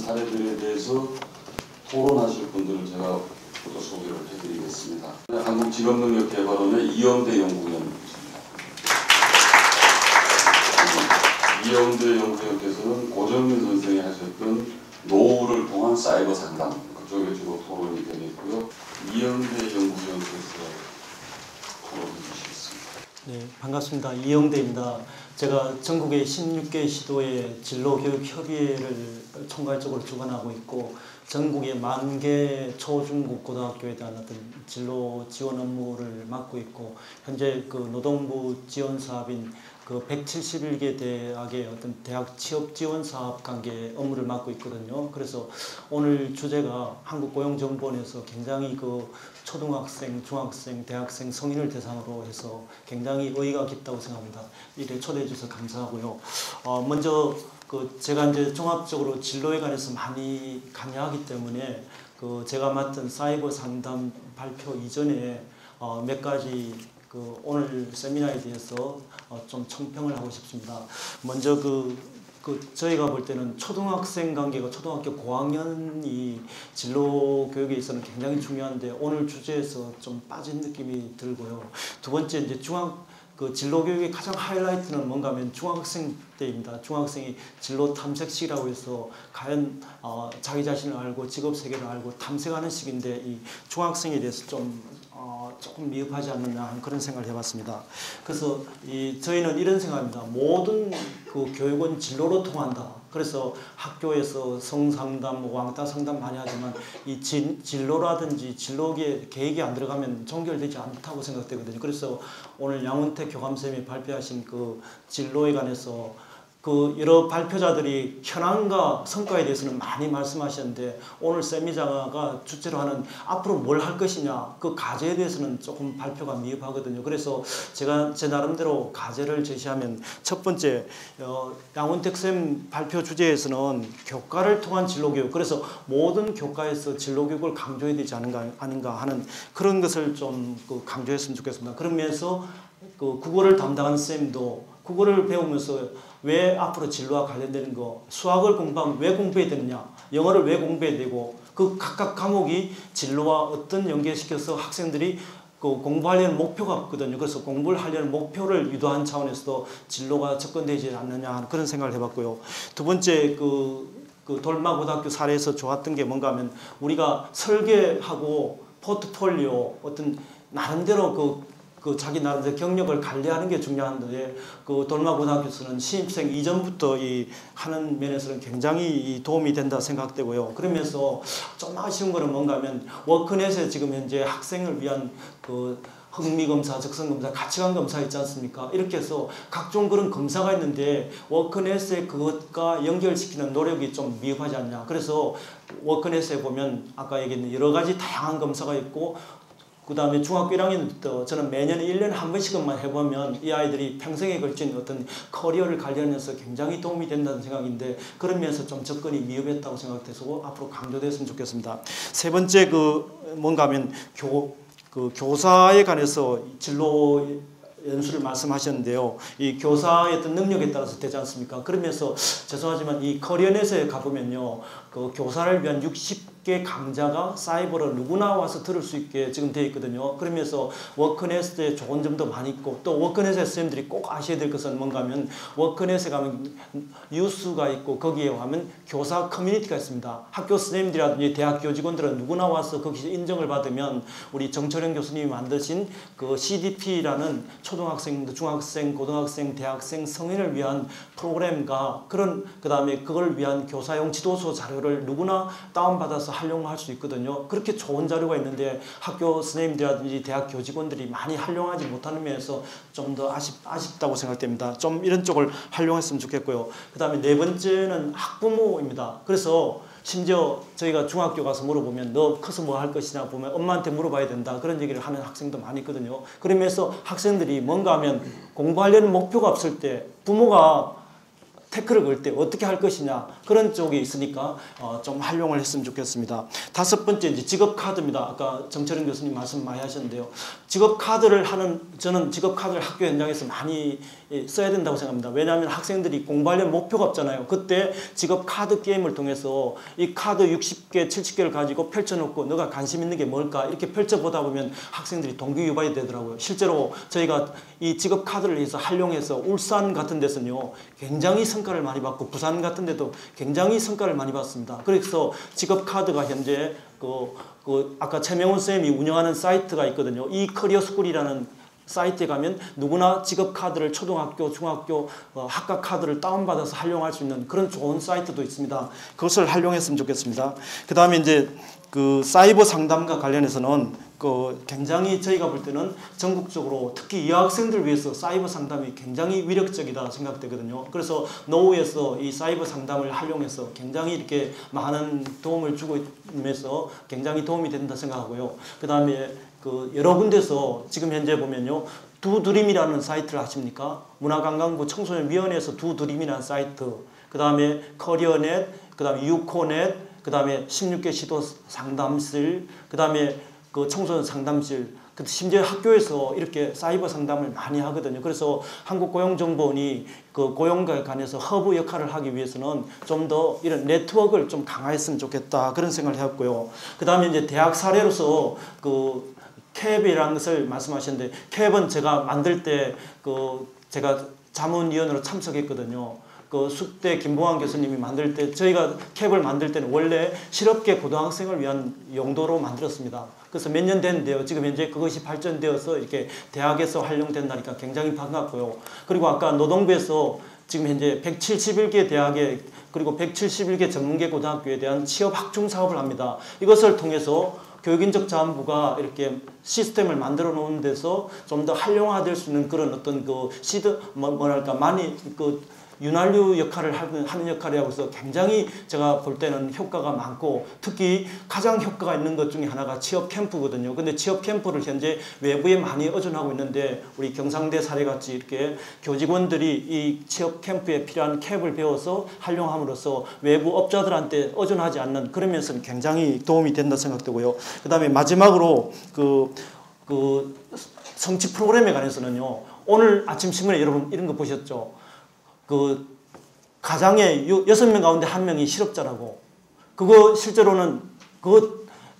사례들에 대해서 토론하실 분들을 제가 모두 소개를 해드리겠습니다. 한국직업능력개발원의 이영대 연구위원입니다. 이영대 연구위원께서는 고정민 선생이 하셨던 노후를 통한 사이버 상담 그쪽에 주로 토론이 되겠고요. 이영대 연구위원께서 토론해 주시겠습니다. 네, 반갑습니다. 이영대입니다. 제가 전국의 16개 시도의 진로교육협의회를 총괄적으로 주관하고 있고 전국의 10,000개 초중고 고등학교에 대한 어떤 진로 지원 업무를 맡고 있고 현재 그 노동부 지원 사업인 그 171개 대학의 어떤 대학 취업 지원 사업 관계 업무를 맡고 있거든요. 그래서 오늘 주제가 한국고용정보원에서 굉장히 그 초등학생, 중학생, 대학생, 성인을 대상으로 해서 굉장히 의의가 깊다고 생각합니다. 이래 초대해 주셔서 감사하고요. 먼저 그 제가 이제 종합적으로 진로에 관해서 많이 강의하기 때문에 그 제가 맡은 사이버 상담 발표 이전에 몇 가지 그 오늘 세미나에 대해서 좀 총평을 하고 싶습니다. 먼저 저희가 볼 때는 초등학생 관계가 초등학교 고학년이 진로 교육에 있어서는 굉장히 중요한데 오늘 주제에서 좀 빠진 느낌이 들고요. 두 번째 이제 진로 교육의 가장 하이라이트는 뭔가 하면 중학생 때입니다. 중학생이 진로 탐색 시기라고 해서 과연 자기 자신을 알고 직업 세계를 알고 탐색하는 시기인데 이 중학생에 대해서 조금 미흡하지 않느냐 하는 그런 생각을 해봤습니다. 그래서 저희는 이런 생각입니다. 모든 그 교육은 진로로 통한다. 그래서 학교에서 성상담, 왕따 상담 많이 하지만 이 진로라든지 진로계 계획이 안 들어가면 종결되지 않다고 생각되거든요. 그래서 오늘 양운택 교감선생님이 발표하신 그 진로에 관해서 그 여러 발표자들이 현황과 성과에 대해서는 많이 말씀하셨는데 오늘 세미나가 주제로 하는 앞으로 뭘 할 것이냐 그 과제에 대해서는 조금 발표가 미흡하거든요. 그래서 제가 제 나름대로 과제를 제시하면 첫 번째 양운택 쌤 발표 주제에서는 교과를 통한 진로교육 그래서 모든 교과에서 진로교육을 강조해야 되지 아닌가 하는 그런 것을 좀 강조했으면 좋겠습니다. 그러면서 그 국어를 담당하는 쌤도 국어를 배우면서 왜 앞으로 진로와 관련되는 거 수학을 공부하면 왜 공부해야 되느냐 영어를 왜 공부해야 되고 그 각각 과목이 진로와 어떤 연계시켜서 학생들이 그 공부하려는 목표가 없거든요. 그래서 공부를 하려는 목표를 유도한 차원에서도 진로가 접근되지 않느냐 하는 그런 생각을 해봤고요. 두 번째 돌마고등학교 사례에서 좋았던 게 뭔가 하면 우리가 설계하고 포트폴리오 어떤 나름대로 자기 나름대로 경력을 관리하는 게 중요한데 그 돌마고등학교에서는 신입생 이전부터 하는 면에서는 굉장히 도움이 된다 생각되고요. 그러면서 좀 아쉬운 거는 뭔가 하면 워크넷에 지금 현재 학생을 위한 흥미검사, 적성검사, 가치관검사 있지 않습니까? 이렇게 해서 각종 그런 검사가 있는데 워크넷에 그것과 연결시키는 노력이 좀 미흡하지 않냐. 그래서 워크넷에 보면 아까 얘기했던 여러 가지 다양한 검사가 있고 그 다음에 중학교 1학년부터 저는 매년 1년에 한 번씩만 해보면 이 아이들이 평생에 걸친 어떤 커리어를 관련해서 굉장히 도움이 된다는 생각인데 그런 면에서 좀 접근이 미흡했다고 생각돼서 앞으로 강조됐으면 좋겠습니다. 세 번째 뭔가 하면 교사에 관해서 진로 연수를 말씀하셨는데요. 이 교사의 어떤 능력에 따라서 되지 않습니까? 그러면서 죄송하지만 이 커리어넷에 가보면요. 그 교사를 위한 60개 강좌가 사이버로 누구나 와서 들을 수 있게 지금 되어 있거든요. 그러면서 워크넷에 좋은 점도 많이 있고 또 워크넷의 선생님들이 꼭 아셔야 될 것은 뭔가 하면 워크넷에 가면 뉴스가 있고 거기에 가면 교사 커뮤니티가 있습니다. 학교 선생님들이라든지 대학 교직원들은 누구나 와서 거기서 인정을 받으면 우리 정철영 교수님이 만드신 그 CDP라는 초등학생, 중학생, 고등학생, 대학생, 성인을 위한 프로그램과 그 다음에 그걸 위한 교사용 지도서 자료를 누구나 다운받아서 활용할 수 있거든요. 그렇게 좋은 자료가 있는데 학교 선생님들이라든지 대학 교직원들이 많이 활용하지 못하는 면에서 좀 더 아쉽다고 생각됩니다. 좀 이런 쪽을 활용했으면 좋겠고요. 그 다음에 네 번째는 학부모입니다. 그래서 심지어 저희가 중학교 가서 물어보면 너 커서 뭐 할 것이냐 보면 엄마한테 물어봐야 된다 그런 얘기를 하는 학생도 많이 있거든요. 그러면서 학생들이 뭔가 하면 공부하려는 목표가 없을 때 부모가 태클을 걸 때 어떻게 할 것이냐 그런 쪽이 있으니까 좀 활용을 했으면 좋겠습니다. 다섯 번째 이제 직업 카드입니다. 아까 정철은 교수님 말씀 많이 하셨는데요. 직업 카드를 저는 직업 카드를 학교 현장에서 많이 써야 된다고 생각합니다. 왜냐하면 학생들이 공부하려면 목표가 없잖아요. 그때 직업 카드 게임을 통해서 이 카드 60개, 70개를 가지고 펼쳐놓고 너가 관심 있는 게 뭘까 이렇게 펼쳐보다 보면 학생들이 동기유발이 되더라고요. 실제로 저희가 이 직업 카드를 해서 활용해서 울산 같은 데서는요 굉장히 성과를 많이 받고 부산 같은 데도 굉장히 성과를 많이 받습니다. 그래서 직업 카드가 현재 아까 최명훈 쌤이 운영하는 사이트가 있거든요. 이 커리어 스쿨이라는 사이트에 가면 누구나 직업 카드를 초등학교, 중학교 학과 카드를 다운받아서 활용할 수 있는 그런 좋은 사이트도 있습니다. 그것을 활용했으면 좋겠습니다. 그 다음에 이제 그 사이버 상담과 관련해서는 굉장히 저희가 볼 때는 전국적으로 특히 여학생들을 위해서 사이버 상담이 굉장히 위력적이다 생각되거든요. 그래서 노후에서 이 사이버 상담을 활용해서 굉장히 이렇게 많은 도움을 주고 있면서 굉장히 도움이 된다 생각하고요. 그 다음에 여러 군데서 지금 현재 보면요. 두드림이라는 사이트를 아십니까? 문화관광부 청소년위원회에서 두드림이라는 사이트, 그 다음에 커리어넷, 그 다음에 유코넷, 그 다음에 16개 시도 상담실, 그 다음에 청소년 상담실, 심지어 학교에서 이렇게 사이버 상담을 많이 하거든요. 그래서 한국고용정보원이 고용과 관해서 허브 역할을 하기 위해서는 좀 더 이런 네트워크를 좀 강화했으면 좋겠다 그런 생각을 해왔고요. 그 다음에 이제 대학 사례로서 캡이라는 것을 말씀하셨는데 캡은 제가 만들 때 제가 자문위원으로 참석했거든요. 숙대 김봉환 교수님이 만들 때 저희가 캡을 만들 때는 원래 실업계 고등학생을 위한 용도로 만들었습니다. 그래서 몇 년 됐는데요. 지금 현재 그것이 발전되어서 이렇게 대학에서 활용된다니까 굉장히 반갑고요. 그리고 아까 노동부에서 지금 현재 171개 대학에 그리고 171개 전문계 고등학교에 대한 취업 확충 사업을 합니다. 이것을 통해서 교육인적 자원부가 이렇게 시스템을 만들어 놓은 데서 좀 더 활용화될 수 있는 그런 어떤 많이 윤활유 역할을 하는 역할이라고 해서 굉장히 제가 볼 때는 효과가 많고 특히 가장 효과가 있는 것 중에 하나가 취업 캠프거든요. 근데 취업 캠프를 현재 외부에 많이 의존하고 있는데 우리 경상대 사례같이 이렇게 교직원들이 이 취업 캠프에 필요한 캡을 배워서 활용함으로써 외부 업자들한테 의존하지 않는 그런 면에서는 굉장히 도움이 된다 생각되고요. 그 다음에 마지막으로 성취 프로그램에 관해서는요. 오늘 아침 신문에 여러분 이런 거 보셨죠? 가장에 6명 가운데 1명이 실업자라고. 그거 실제로는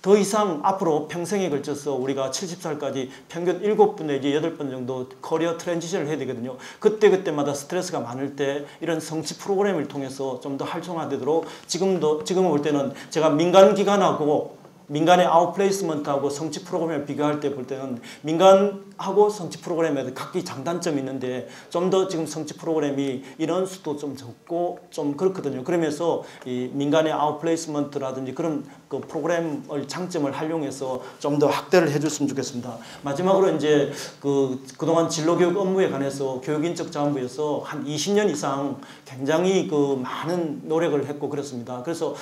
더 이상 앞으로 평생에 걸쳐서 우리가 70살까지 평균 7분 내지 8번 정도 커리어 트랜지션을 해야 되거든요. 그때마다 스트레스가 많을 때 이런 성취 프로그램을 통해서 좀 더 활성화되도록 지금 볼 때는 제가 민간기관하고 민간의 아웃플레이스먼트하고 성취 프로그램을 비교할 때 볼 때는 민간하고 성취 프로그램에 각기 장단점이 있는데 좀 더 지금 성취 프로그램이 인원수도 좀 적고 좀 그렇거든요. 그러면서 이 민간의 아웃플레이스먼트라든지 그런 프로그램을 장점을 활용해서 좀 더 확대를 해줬으면 좋겠습니다. 마지막으로 이제 그동안 진로교육 업무에 관해서 교육인적 자원부에서 한 20년 이상 굉장히 많은 노력을 했고 그렇습니다. 그래서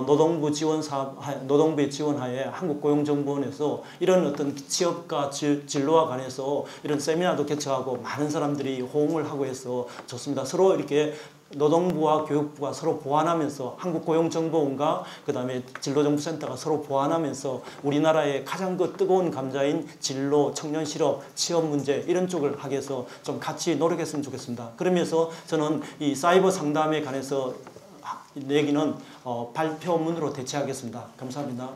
노동부의 지원하에 한국고용정보원에서 이런 어떤 취업과 진로와 관해서 이런 세미나도 개최하고 많은 사람들이 호응을 하고 해서 좋습니다. 서로 이렇게 노동부와 교육부가 서로 보완하면서 한국고용정보원과 그 다음에 진로정보센터가 서로 보완하면서 우리나라의 가장 뜨거운 감자인 진로, 청년 실업, 취업 문제 이런 쪽을 하기 위해서 좀 같이 노력했으면 좋겠습니다. 그러면서 저는 이 사이버 상담에 관해서 얘기는 발표문으로 대체하겠습니다. 감사합니다.